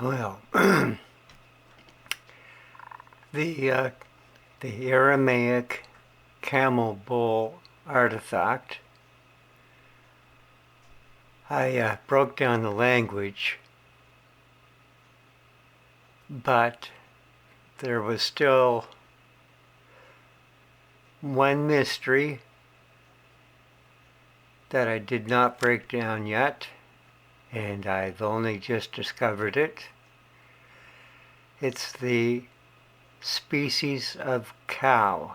Well, the uh, the Aramaic camel bull artifact. I broke down the language, but there was still one mystery that I did not break down yet, and I've only just discovered it. It's the species of cow.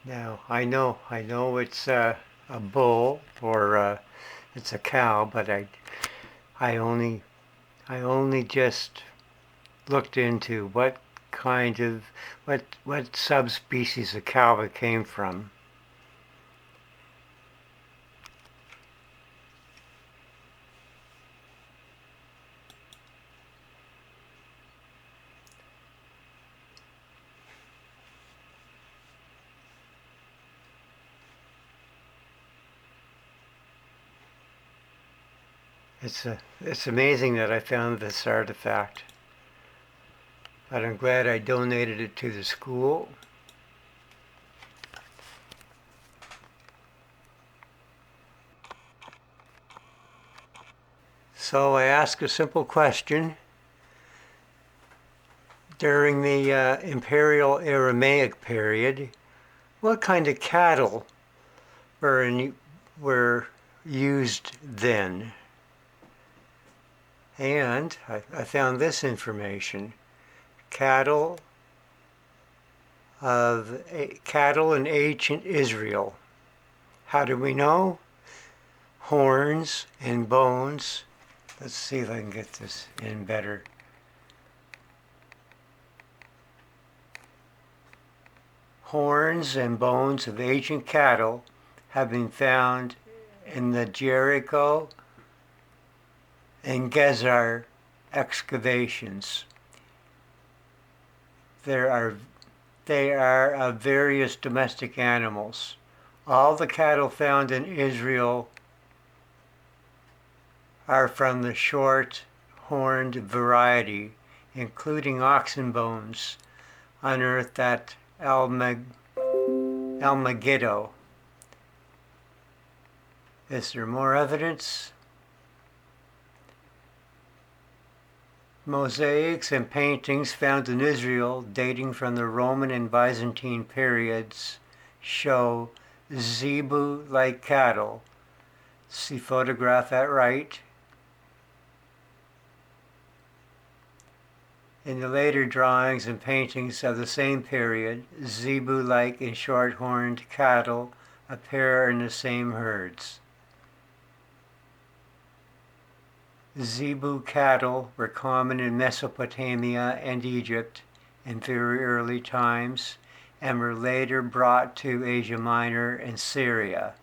Now, I know it's a bull or it's a cow, but I only, I only just looked into what kind of, what subspecies of cow it came from. It's amazing that I found this artifact, but I'm glad I donated it to the school. So I ask a simple question. During the Imperial Aramaic period, what kind of cattle were used then? And I found this information. Cattle in ancient Israel. How do we know? Horns and bones. Let's see if I can get this in better. Horns and bones of ancient cattle have been found in the Jericho and Gezer excavations. They are of various domestic animals. All the cattle found in Israel are from the short-horned variety, including oxen bones unearthed at El Megiddo. Is there more evidence? Mosaics and paintings found in Israel dating from the Roman and Byzantine periods show zebu-like cattle. See photograph at right. In the later drawings and paintings of the same period, zebu-like and short-horned cattle appear in the same herds. Zebu cattle were common in Mesopotamia and Egypt in very early times and were later brought to Asia Minor and Syria.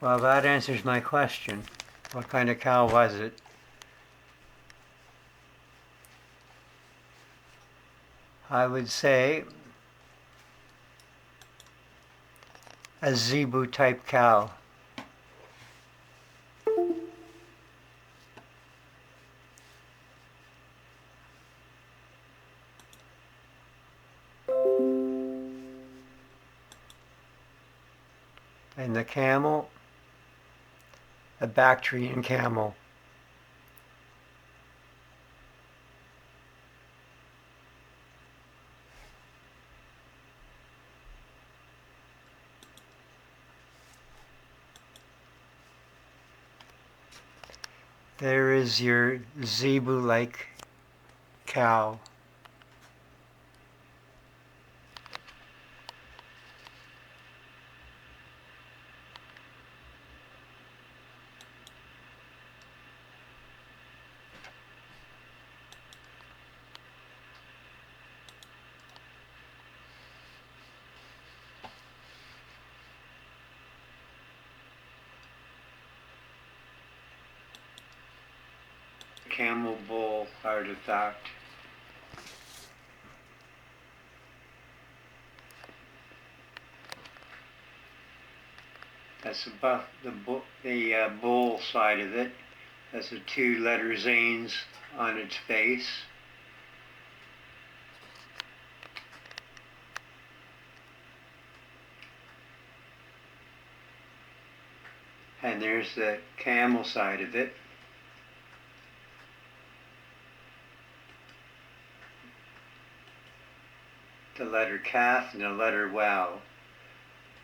Well, that answers my question. What kind of cow was it? I would say a zebu type cow. And the camel, a Bactrian camel. There is your zebu-like cow. Camel bull artifact. That's the bull side of it. Has the two letter zanes on its face. And there's the camel side of it. The letter kaf and the letter waw.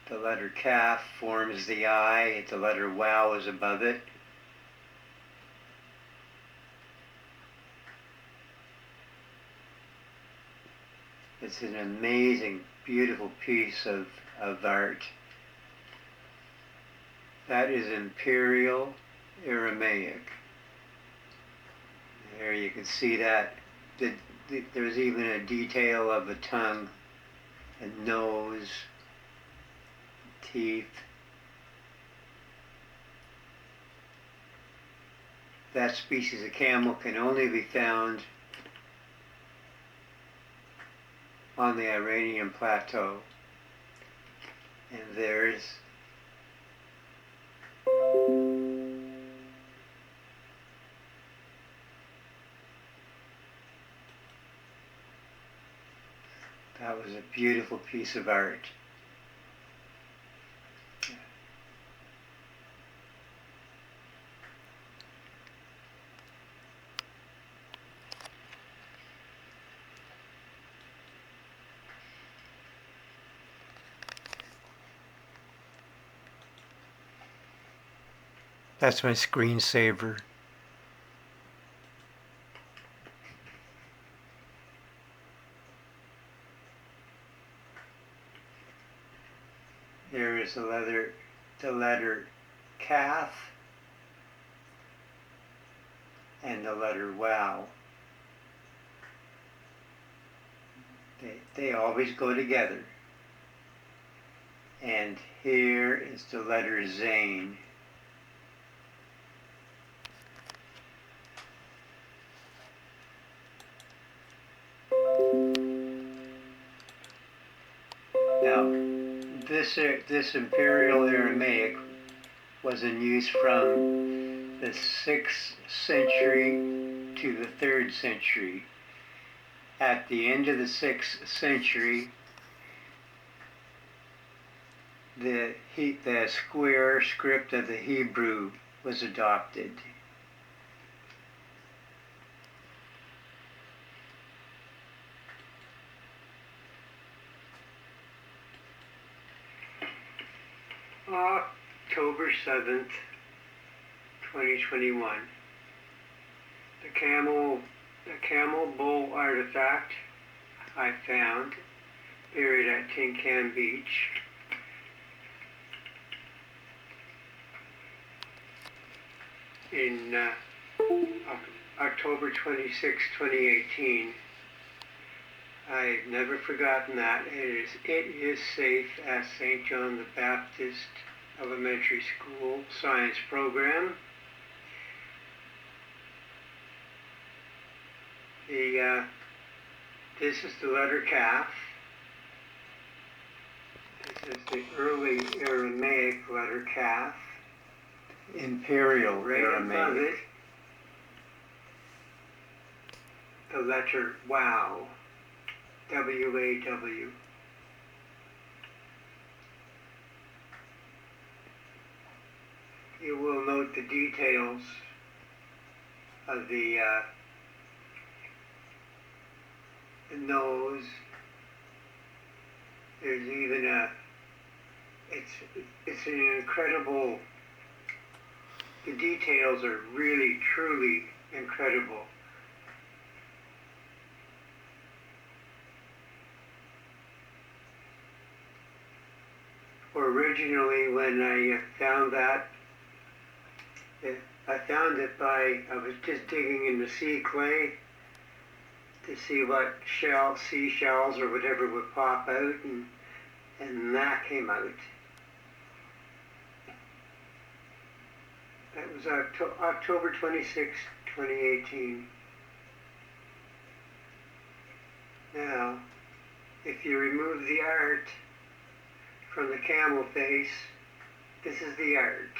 The letter kaf forms the eye, the letter waw is above it. It's an amazing, beautiful piece of art. That is Imperial Aramaic. There you can see that. There's even a detail of the tongue and nose, teeth. That species of camel can only be found on the Iranian plateau. And there's that was a beautiful piece of art. That's my screensaver. There is the letter kaf and the letter waw. They always go together. And here is the letter zane. Now, this Imperial Aramaic was in use from the 6th century to the 3rd century. At the end of the 6th century, the square script of the Hebrew was adopted. October 7th, 2021. The camel bull artifact I found buried at Tin Can Beach. In October 26, 2018. I've never forgotten that. It is safe at St. John the Baptist Elementary School Science Program. This is the letter kaf. This is the early Aramaic letter kaf. Imperial right Aramaic. Above it, the letter waw. W-A-W. You will note the details of the nose. There's even it's an incredible, the details are really, truly incredible. Originally, when I found that, I found it I was just digging in the sea clay to see what seashells or whatever would pop out, and that came out. That was October 26, 2018. Now, if you remove the art from the camel face, This is the art.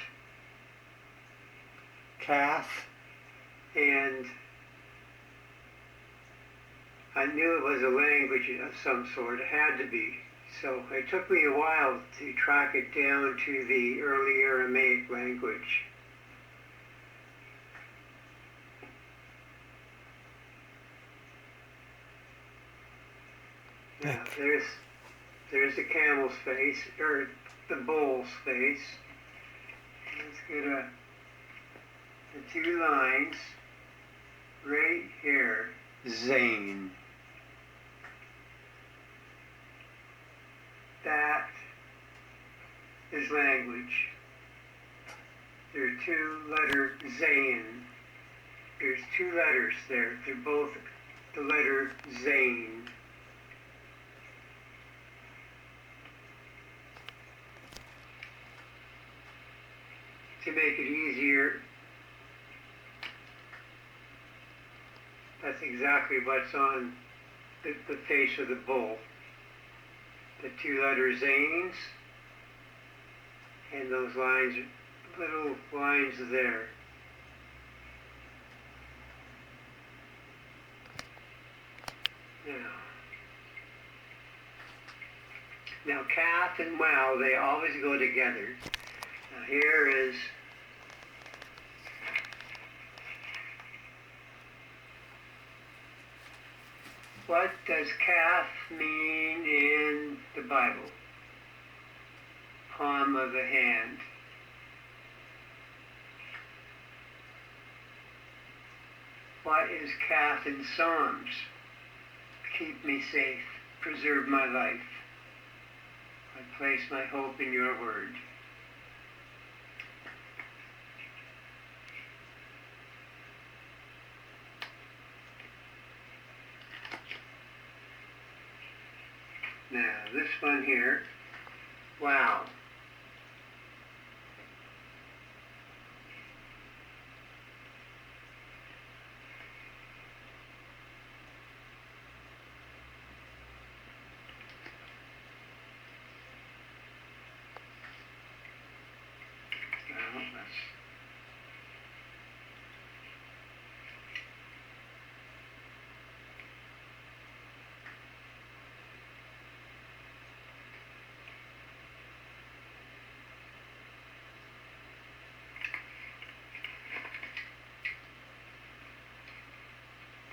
Calf, and I knew it was a language of some sort. It had to be. So it took me a while to track it down to the early Aramaic language. Now, there's the camel's face, or the bull's face. Let's get the two lines right here. Zain. That is language. There are two-letter Zain. There's two letters there. They're both the letter Zain. To make it easier, that's exactly what's on the face of the bull. The two letter Zains and those lines, little lines there. Now calf and wow, they always go together. Now here is what does calf mean in the Bible? Palm of the hand. What is calf in Psalms? Keep me safe, preserve my life. I place my hope in your word. Now, this one here, wow.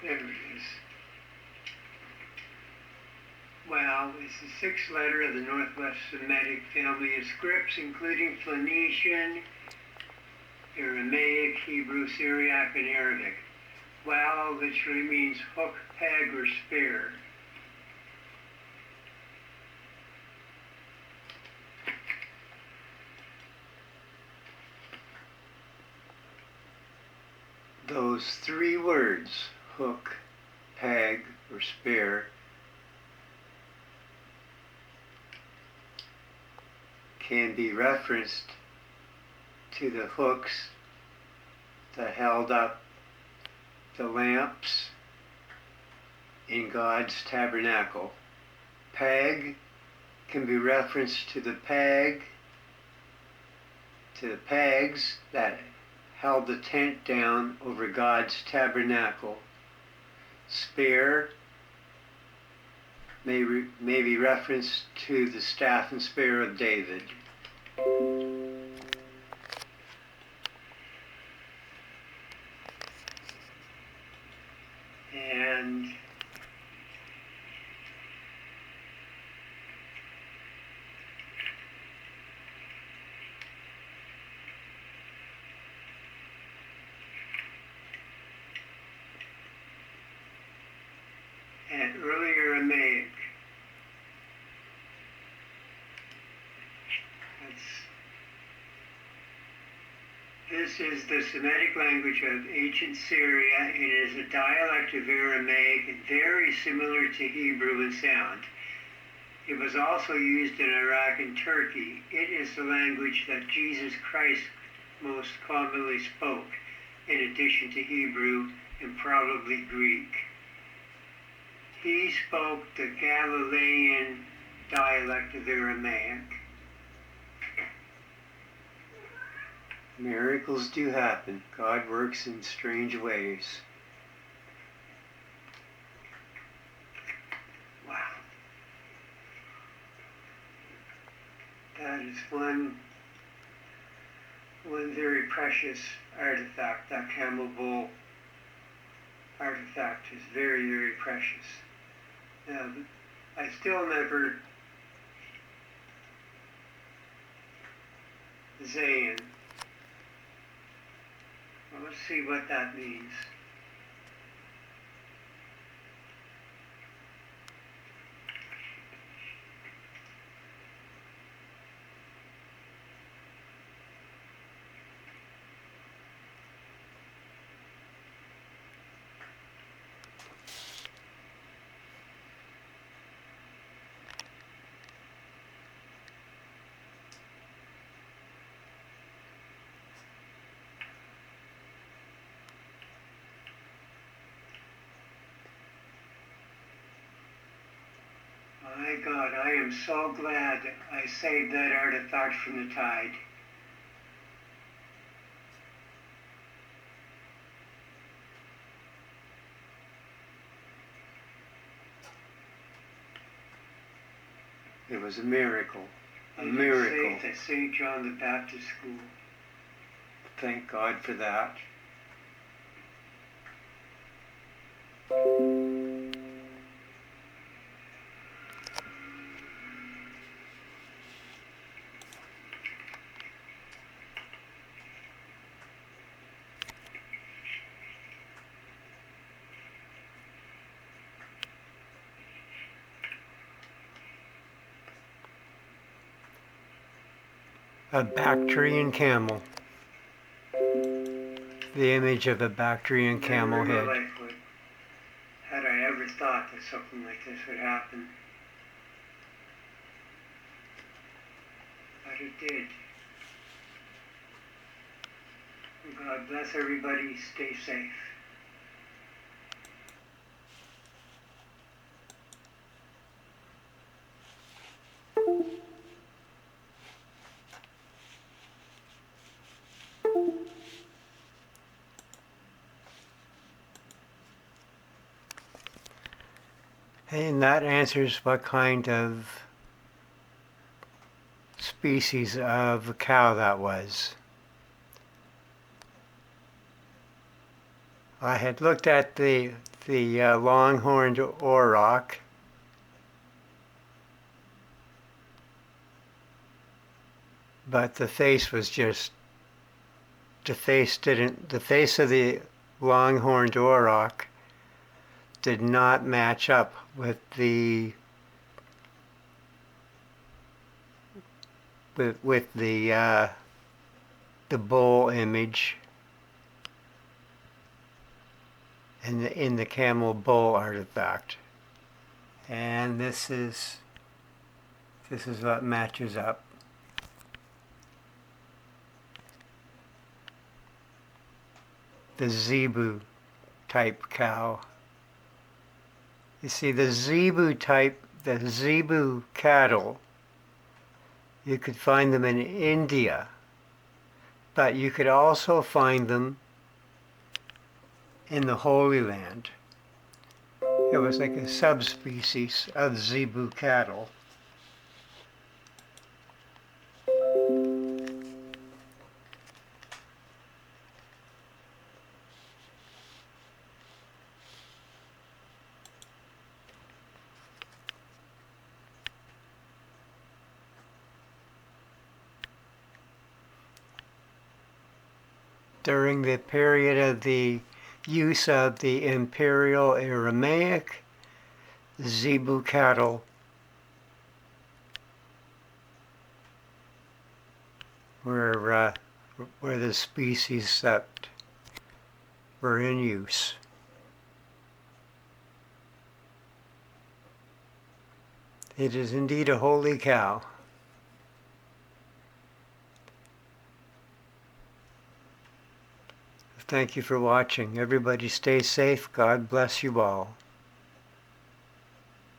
There it is. Well, it's the sixth letter of the Northwest Semitic family of scripts, including Phoenician, Aramaic, Hebrew, Syriac, and Arabic. Well literally means hook, peg, or spear. Those three words, hook, peg, or spear, can be referenced to the hooks that held up the lamps in God's tabernacle. Peg can be referenced to the pegs that held the tent down over God's tabernacle. Spear may be referenced to the staff and spear of David. And early Aramaic. This is the Semitic language of ancient Syria, and it is a dialect of Aramaic and very similar to Hebrew in sound. It was also used in Iraq and Turkey. It is the language that Jesus Christ most commonly spoke, in addition to Hebrew and probably Greek. He spoke the Galilean dialect of Aramaic. Miracles do happen. God works in strange ways. Wow. That is one very precious artifact. That camel bull artifact is very, very precious. I still never Zayn. Well, let's see what that means. My God, I am so glad I saved that artifact from the tide. It was a miracle. A miracle. At St. John the Baptist School. Thank God for that. A Bactrian camel. The image of a Bactrian camel head. Never in my life had I ever thought that something like this would happen. But it did. God bless everybody. Stay safe. And that answers what kind of species of cow that was. I had looked at the longhorned auroch, but the face was just, the face of the longhorned auroch did not match up with the bull image in the camel bull artifact. And this is what matches up. The zebu type cow. You see, the zebu cattle, you could find them in India, but you could also find them in the Holy Land. It was like a subspecies of zebu cattle. During the period of the use of the Imperial Aramaic, zebu cattle were the species that were in use. It is indeed a holy cow. Thank you for watching. Everybody stay safe. God bless you all.